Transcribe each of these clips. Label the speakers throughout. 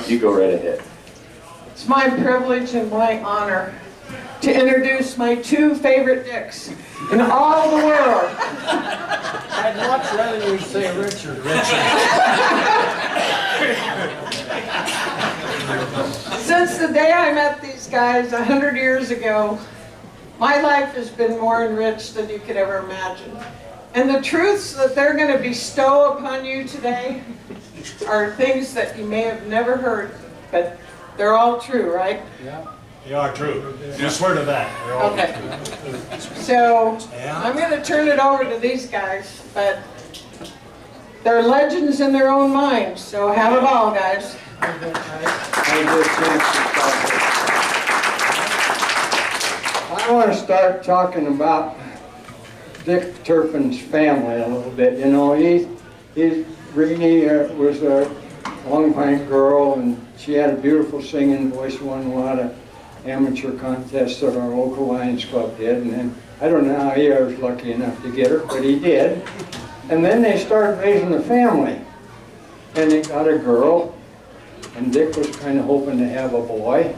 Speaker 1: You go right ahead.
Speaker 2: It's my privilege and my honor to introduce my two favorite dicks in all the world.
Speaker 3: I'd much rather you say Richard.
Speaker 2: Since the day I met these guys 100 years ago, my life has been more enriched than you could ever imagine. And the truths that they're going to bestow upon you today are things that you may have never heard, but they're all true, right?
Speaker 3: Yeah, they are true. You swear to that. They're all
Speaker 2: Okay.
Speaker 3: true.
Speaker 2: So
Speaker 3: Yeah.
Speaker 2: I'm going to turn it over to these guys, but they're legends in their own minds. So have a ball, guys.
Speaker 4: I want to start talking about Dick Turpin's family a little bit. You know, Renee was a long-time girl, and she had a beautiful singing voice, won a lot of amateur contests that our local Lions Club did, and then I don't know how he was lucky enough to get her, but he did. And then they started raising a family, and they got a girl, and Dick was kind of hoping to have a boy.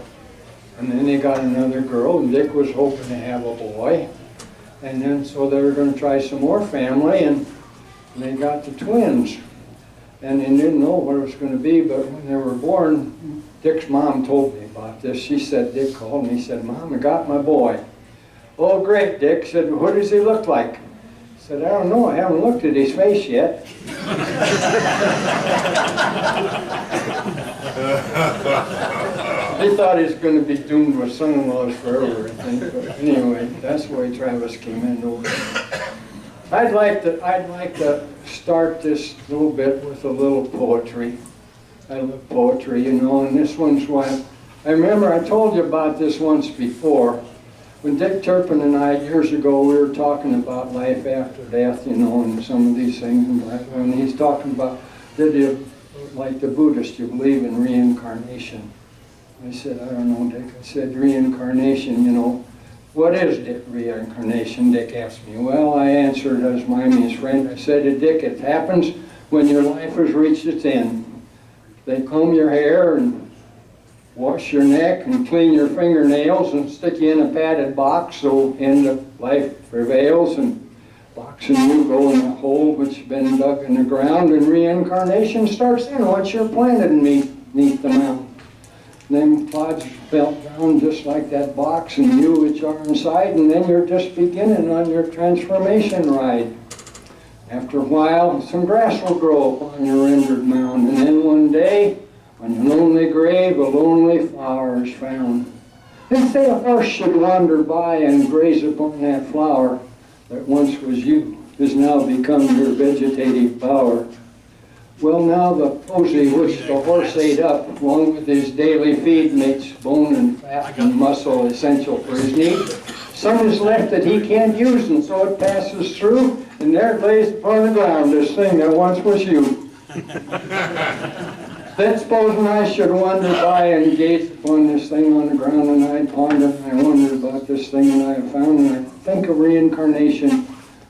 Speaker 4: And then they got another girl, and Dick was hoping to have a boy. And then so they were going to try some more family, and they got the twins. And they didn't know what it was going to be, but when they were born, Dick's mom told me about this. She said, Dick called me, he said, Mom, I got my boy. Oh, great, Dick. Said, what does he look like? I said, I don't know, I haven't looked at his face yet. He thought he was going to be doomed with son-in-laws forever, I think. But anyway, that's the way Travis came in over. I'd like to start this little bit with a little poetry. I love poetry, you know, and this one's one. I remember I told you about this once before. When Dick Turpin and I, years ago, we were talking about life after death, you know, and some of these things. And he's talking about, did you, like the Buddhist, you believe in reincarnation? I said, I don't know, Dick. I said, reincarnation, you know. What is reincarnation? Dick asked me. Well, I answered as my Miami's friend. I said to Dick, it happens when your life has reached its end. They comb your hair and wash your neck and clean your fingernails and stick you in a padded box so end of life prevails, and box and you go in a hole which has been dug in the ground, and reincarnation starts in once you're planted beneath the mound. Then clods fell down just like that box, and you which are inside, and then you're just beginning on your transformation ride. After a while, some grass will grow upon your rendered mound, and then one day, on your lonely grave, a lonely flower is found. Then say a horse should wander by and graze upon that flower that once was you, has now become your vegetative bower. Well, now the posy which the horse ate up, along with his daily feed, makes bone and fat and muscle essential for his need. Some is left that he can't use, and so it passes through, and there it lays upon the ground, this thing that once was you. Then supposing I should wander by and gaze upon this thing on the ground, and I ponder and I wonder about this thing that I have found, and I think of reincarnation,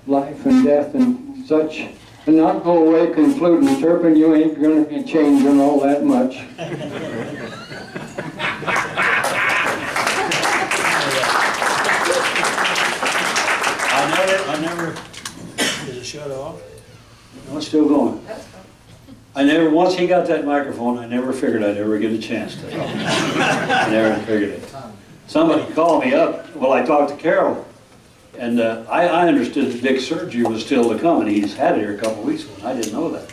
Speaker 4: life and death and such, and not go away concluding, Turpin, you ain't going to be changing all that much.
Speaker 3: I never, is it shut off?
Speaker 1: No, it's still going. I never, once he got that microphone, I never figured I'd ever get a chance to. I never figured it. Somebody called me up, well, I talked to Carol, and I understood that Dick's surgery was still to come, and he's had it here a couple of weeks ago, and I didn't know that.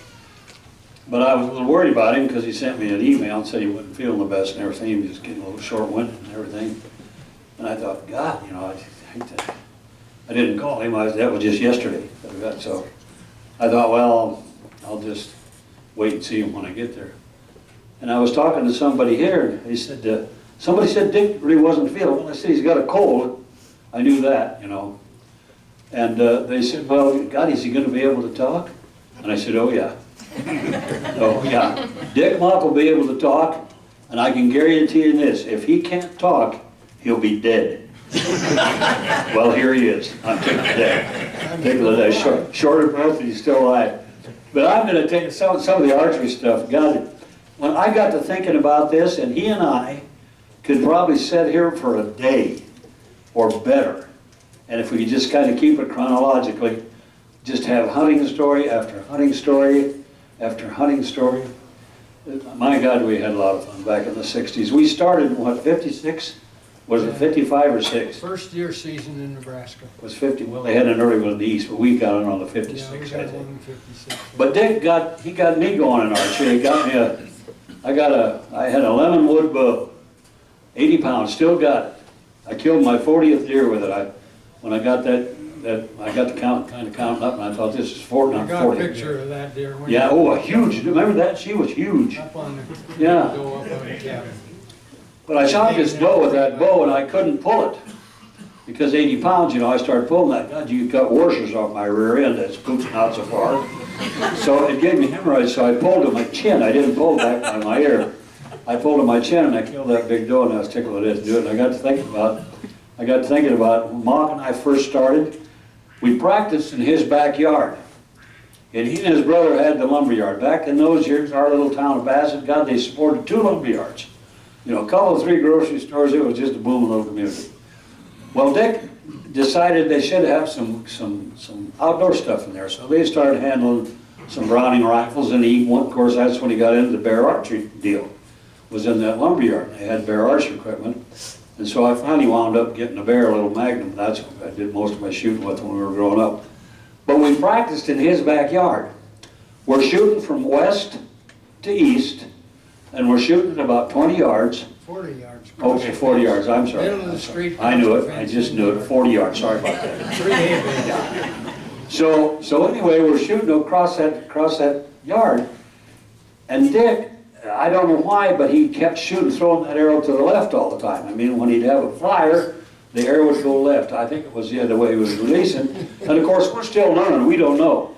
Speaker 1: But I was a little worried about him because he sent me an email and said he wasn't feeling the best and everything. He was getting a little short-winded and everything. And I thought, God, you know, I didn't call him. That was just yesterday. So I thought, well, I'll just wait and see him when I get there. And I was talking to somebody here, and he said, somebody said Dick really wasn't feeling well. I said, he's got a cold. I knew that, you know. And they said, well, God, is he going to be able to talk? And I said, oh, yeah. Oh, yeah. Dick Mauch will be able to talk, and I can guarantee you this, if he can't talk, he'll be dead. Well, here he is. I'm taking short of breath, and he's still alive. But I'm going to take some of the archery stuff. God, when I got to thinking about this, and he and I could probably sit here for a day or better. And if we could just kind of keep it chronologically, just have hunting story after hunting story after hunting story. My God, we had a lot of fun back in the 60s. We started in what, 56? Was it 55 or 6?
Speaker 3: First year season in Nebraska.
Speaker 1: It was 50, well, they had an early one in the east, but we got it on the
Speaker 3: Yeah,
Speaker 1: 56,
Speaker 3: we
Speaker 1: I
Speaker 3: got
Speaker 1: think.
Speaker 3: one in 56.
Speaker 1: But Dick he got me going in archery. He got me I had a lemon wood bow, 80 pounds, still got it. I killed my 40th deer with it. When I got I got the kind of counting up, and I thought this is 40,
Speaker 3: I
Speaker 1: not
Speaker 3: got
Speaker 1: 40.
Speaker 3: a picture of that deer. when
Speaker 1: Yeah,
Speaker 3: you-
Speaker 1: oh, a huge, remember that? She was huge.
Speaker 3: Up on the,
Speaker 1: Yeah.
Speaker 3: go up on the cabin.
Speaker 1: But I shot this doe with that bow, and I couldn't pull it. Because 80 pounds, I started pulling that. God, you got washers off my rear end that's pooping out so far. So it gave me hemorrhoids, so I pulled to my chin. I didn't pull back by my ear. I pulled to my chin, and I killed that big doe, and I was tickled to death to do it. And I got to thinking about when Mauch and I first started, we practiced in his backyard. And he and his brother had the lumberyard. Back in those years, our little town of Bassett, God, they supported 2 lumberyards. A couple of 3 grocery stores, it was just a booming little community. Well, Dick decided they should have some outdoor stuff in there, so they started handling some Browning rifles, and of course, that's when he got into the bear archery deal, was in that lumberyard. They had bear archery equipment, and so I finally wound up getting a bear, a little Magnum. That's what I did most of my shooting with when we were growing up. But we practiced in his backyard. We're shooting from west to east, and we're shooting at about 20 yards.
Speaker 3: 40 yards.
Speaker 1: Okay, 40 yards, I'm sorry.
Speaker 3: Middle of the street.
Speaker 1: I knew it, I just knew it, 40 yards, sorry about that.
Speaker 3: 3 hay bales.
Speaker 1: So anyway, we're shooting across that yard, and Dick, I don't know why, but he kept throwing that arrow to the left all the time. I mean, when he'd have a flyer, the arrow would go left. I think it was the other way he was releasing. And of course, we're still learning, we don't know.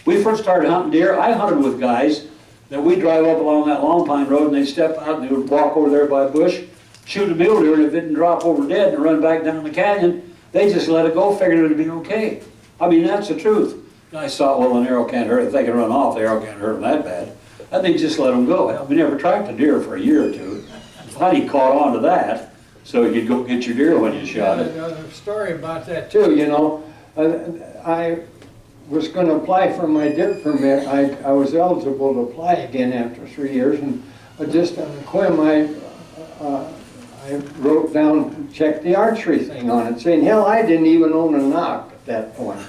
Speaker 1: We first started hunting deer, I hunted with guys that we'd drive up along that Long Pine Road, and they'd step out and they would walk over there by a bush, shoot a mule deer, and if it didn't drop over dead and run back down the canyon, they just let it go, figured it'd be okay. I mean, that's the truth. Guys thought, well, an arrow can't hurt, if they can run off, the arrow can't hurt them that bad. And they just let them go. Hell, we never tracked a deer for a year or two. Finally caught on to that, so you could go get your deer when you shot it.
Speaker 3: A story about that
Speaker 4: Too, I was going to apply for my deer permit. I was eligible to apply again after 3 years, and just on a whim, I wrote down, checked the archery thing on it, saying, hell, I didn't even own a knock at that point.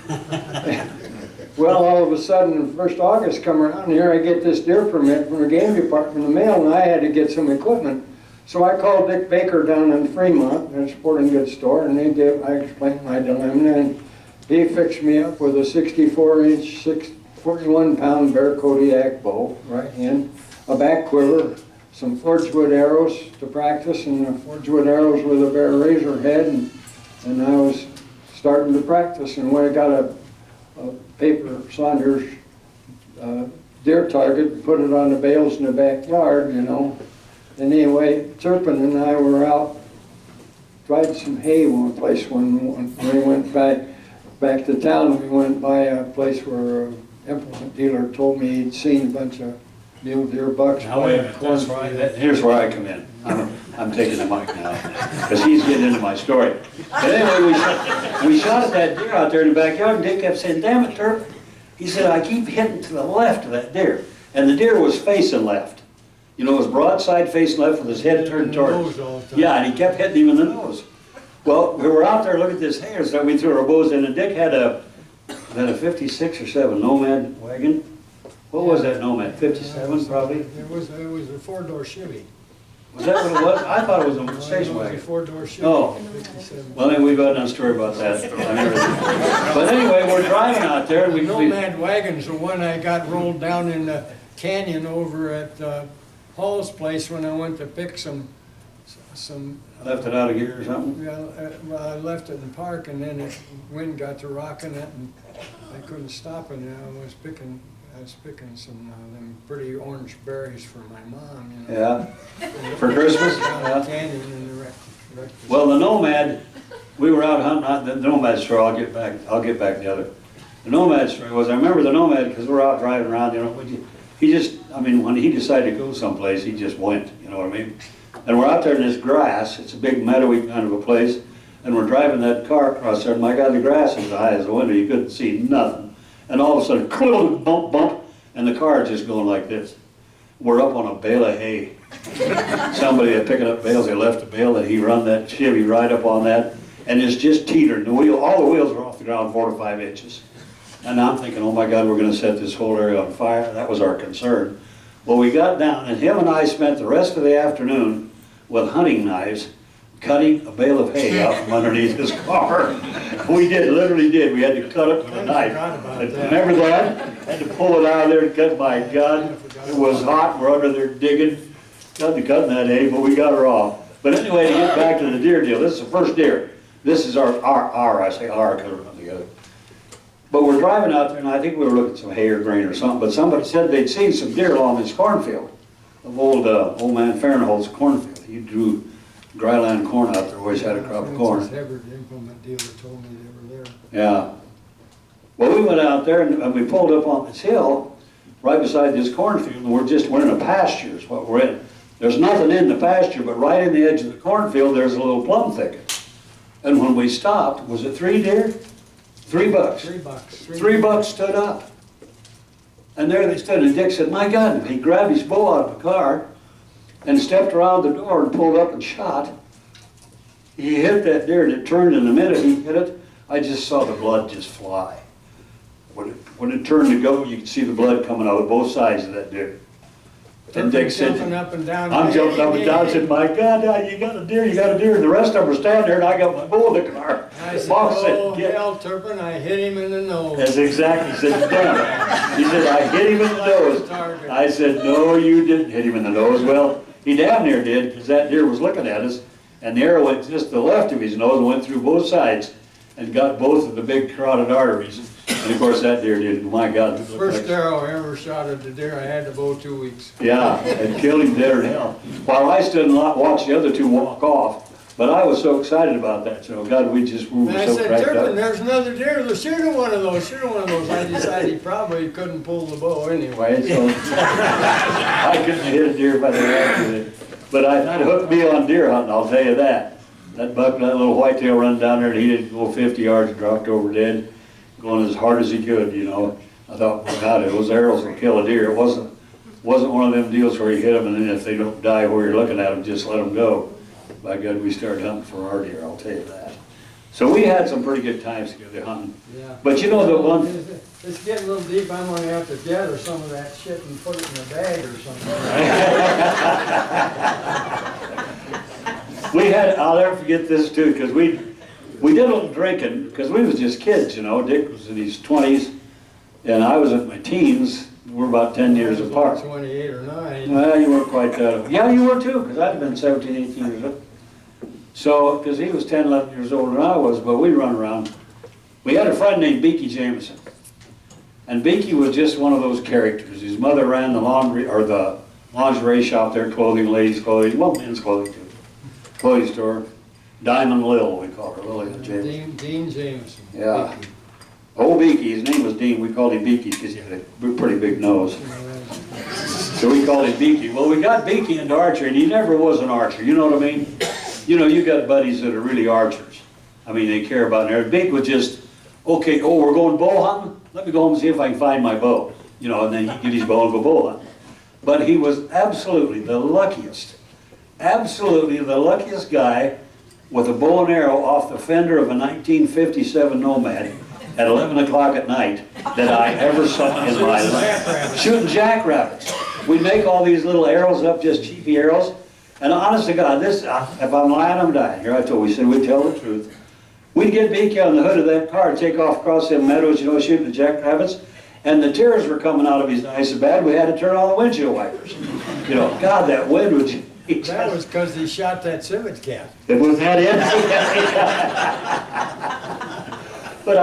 Speaker 4: Well, all of a sudden, 1st August come around, and here I get this deer permit from the game department in the mail, and I had to get some equipment. So I called Dick Baker down in Fremont, a sporting goods store, and I explained my dilemma, and he fixed me up with a 64-inch, 41-pound Bear Kodiak bow, right hand, a back quiver, some forged wood arrows to practice, and forged wood arrows with a Bear razor head, and I was starting to practice. And when I got a paper Saunders deer target, put it on the bales in the backyard, And anyway, Turpin and I were out, dried some hay one place when we went back to town. We went by a place where an implement dealer told me he'd seen a bunch of mule deer bucks.
Speaker 1: Now wait a minute, that's right. Here's where I come in. I'm taking the mic now, because he's getting into my story. But anyway, we shot at that deer out there in the backyard, and Dick kept saying, damn it, Turp. He said, I keep hitting to the left of that deer. And the deer was facing left. It was broadside facing left with his head turned towards us. Yeah, and he kept hitting him in the nose. Well, we were out there looking at this hay, so we threw our bows in, and Dick had a 56 or 7 Nomad wagon. What was that Nomad? 57 probably?
Speaker 3: It was a 4-door Chevy.
Speaker 1: Was that what it was? I thought it was a station
Speaker 3: It
Speaker 1: wagon.
Speaker 3: was a 4-door Chevy.
Speaker 1: Oh.
Speaker 3: 57.
Speaker 1: Well, then we've got another story about that. But anyway, we're driving out there, and
Speaker 3: The Nomad wagon's the one I got rolled down in the canyon over at Hall's place when I went to pick some.
Speaker 1: left it out of gear or something.
Speaker 3: Well, I left it in the park, and then the wind got to rocking it, and I couldn't stop it. And I was picking some them pretty orange berries for my mom.
Speaker 1: Yeah. For Christmas?
Speaker 3: Down
Speaker 1: Yeah.
Speaker 3: the canyon and the wreck.
Speaker 1: Well, the Nomad, we were out hunting, the Nomad story, I'll get back the other. The Nomad story was, I remember the Nomad, because we're out driving around, he just, I mean, when he decided to go someplace, he just went, you know what I mean? And we're out there in this grass, it's a big meadowy kind of a place, and we're driving that car across there, and my God, the grass is as high as the window, you couldn't see nothing. And all of a sudden, bump, bump, and the car is just going like this. We're up on a bale of hay. Somebody had picking up bales, they left a bale, and he run that Chevy right up on that, and it's just teetering. All the wheels are off the ground 4 to 5 inches. And I'm thinking, oh my God, we're gonna set this whole area on fire. That was our concern. Well, we got down, and him and I spent the rest of the afternoon with hunting knives, cutting a bale of hay out from underneath his car. We literally did. We had to cut it with a knife. Remember that? Had to pull it out of there and cut. My God, it was hot. We're under there digging, cutting that hay, but we got her off. But anyway, to get back to the deer deal, this is the first deer. This is I say our, because we're not together. But we're driving out there, and I think we were looking at some hay or grain or something, but somebody said they'd seen some deer along this cornfield, of old man Fahrenholt's cornfield. He drew dryland corn out there, always had a crop of corn.
Speaker 3: Everett implement dealer told me they were there.
Speaker 1: Yeah. Well, we went out there, and we pulled up on this hill, right beside this cornfield, and we're in a pasture is what we're in. There's nothing in the pasture, but right in the edge of the cornfield, there's a little plum thicket. And when we stopped, was it 3 deer? $3. $3 stood up. And there they stood, and Dick said, my God, he grabbed his bow out of the car and stepped around the door and pulled up and shot. He hit that deer, and it turned in a minute. He hit it. I just saw the blood just fly. When it turned to go, you could see the blood coming out of both sides of that deer. And Dick said,
Speaker 3: up and down.
Speaker 1: I'm jumping up and down, said, my God, you got a deer, you got a deer. And the rest of them were standing there, and I got my bull in the car.
Speaker 3: I said,
Speaker 1: Bob
Speaker 3: oh,
Speaker 1: said,
Speaker 3: hell, Turpin, I hit him in the nose.
Speaker 1: That's exactly, he said, damn. He said, I hit him in the nose. I said, no, you didn't hit him in the nose. Well, he damn near did, because that deer was looking at us, and the arrow went just to the left of his nose and went through both sides and got both of the big carotid arteries. And of course, that deer did. My God.
Speaker 3: The first arrow I ever shot at the deer, I had the bow 2 weeks.
Speaker 1: Yeah, and killed him dead in hell. While I stood and watched the other two walk off, but I was so excited about that. So God, we were so
Speaker 3: said,
Speaker 1: cracked
Speaker 3: Turpin,
Speaker 1: up.
Speaker 3: there's another deer. Shoot one of those. Shoot one of those. I decided he probably couldn't pull the bow anyway.
Speaker 1: So I couldn't hit a deer by the after it. But that hooked me on deer hunting, I'll tell you that. That buck, that little whitetail run down there, and he didn't go 50 yards and dropped over dead, going as hard as he could, you know. I thought, well, God, those arrows will kill a deer. It wasn't one of them deals where you hit them, and then if they don't die where you're looking at them, just let them go. By God, we started hunting for our deer, I'll tell you that. So we had some pretty good times together hunting.
Speaker 3: Yeah.
Speaker 1: But you know the one...
Speaker 3: It's getting a little deep. I'm going to have to gather some of that shit and put it in a bag or something.
Speaker 1: We had, I'll never forget this too, because we did a little drinking, because we was just kids, you know. Dick was in his 20s, and I was in my teens. We're about 10 years apart.
Speaker 3: 28 or 9.
Speaker 1: Well, you weren't quite that. Yeah, you were too, because I'd been 17, 18 years old. So, because he was 10, 11 years older than I was, but we'd run around. We had a friend named Beaky Jameson. And Beaky was just one of those characters. His mother ran the laundry, or the lingerie shop there, clothing, ladies' clothing, well, men's clothing too. Clothing store. Diamond Lil, we call her, Lily Jameson.
Speaker 3: Dean Jameson.
Speaker 1: Yeah. Old Beaky, his name was Dean. We called him Beaky because he had a pretty big nose. So we called him Beaky. Well, we got Beaky into archery, and he never was an archer. You know what I mean? You know, you got buddies that are really archers. I mean, they care about it. Beaky was just, okay, oh, we're going bow hunting? Let me go home and see if I can find my bow. You know, and then he'd get his bow and go bow hunting. But he was absolutely the luckiest guy with a bow and arrow off the fender of a 1957 Nomad at 11 o'clock at night that I ever saw in my life. Shooting jackrabbits. We'd make all these little arrows up, just cheapy arrows. And honest to God, this, if I'm lying, I'm dying. Here I told we said we'd tell the truth. We'd get Beaky on the hood of that car and take off across them meadows, you know, shooting the jackrabbits. And the tears were coming out of his eyes so bad we had to turn on the windshield wipers. You know, God, that wind was...
Speaker 3: That was because he shot that civet cat.
Speaker 1: It was that it? But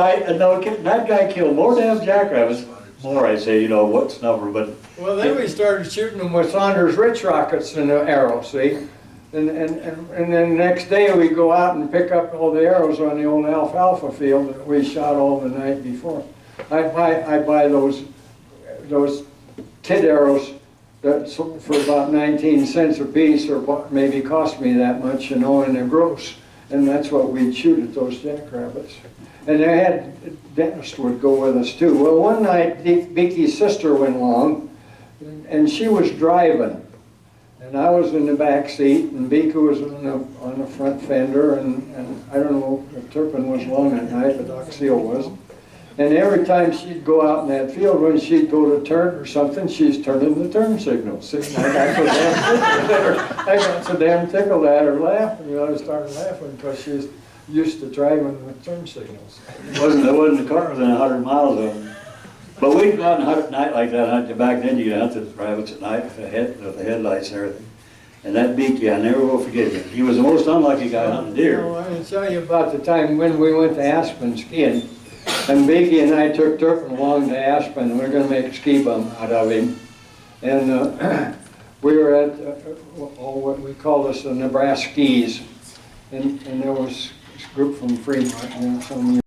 Speaker 1: that guy killed more damn jackrabbits. More, I say, you know, what's number, but...
Speaker 3: Well, then we started shooting them
Speaker 4: with Saunders Rich rockets and the arrow, see? And then the next day we go out and pick up all the arrows on the old alfalfa field that we shot all the night before. I buy those kid arrows that sold for about 19 cents a piece, or what maybe cost me that much, in the gross. And that's what we'd shoot at those jackrabbits. And they had, dentist would go with us too. Well, one night, Vicky's sister went along, and she was driving. And I was in the back seat, and Beaker was on the front fender, and I don't know if Turpin was along that night, but Doc Seal was. And every time she'd go out in that field, when she'd go to turn or something, she's turning the turn signal. See, I got so damn tickled at her laughing. I started laughing because she's used to driving with turn signals.
Speaker 1: It wasn't the car within 100 miles of them. But we'd go out and hunt at night like that. Back then, you could hunt the rabbits at night with the headlights and everything. And that Beaky, I never will forget him. He was the most unlucky guy hunting deer.
Speaker 4: I can tell you about the time when we went to Aspen skiing. And Beaky and I took Turpin along to Aspen, and we were going to make a ski bum out of him. And we were at what we call this the Nebraska skis. And there was this group from Fremont, some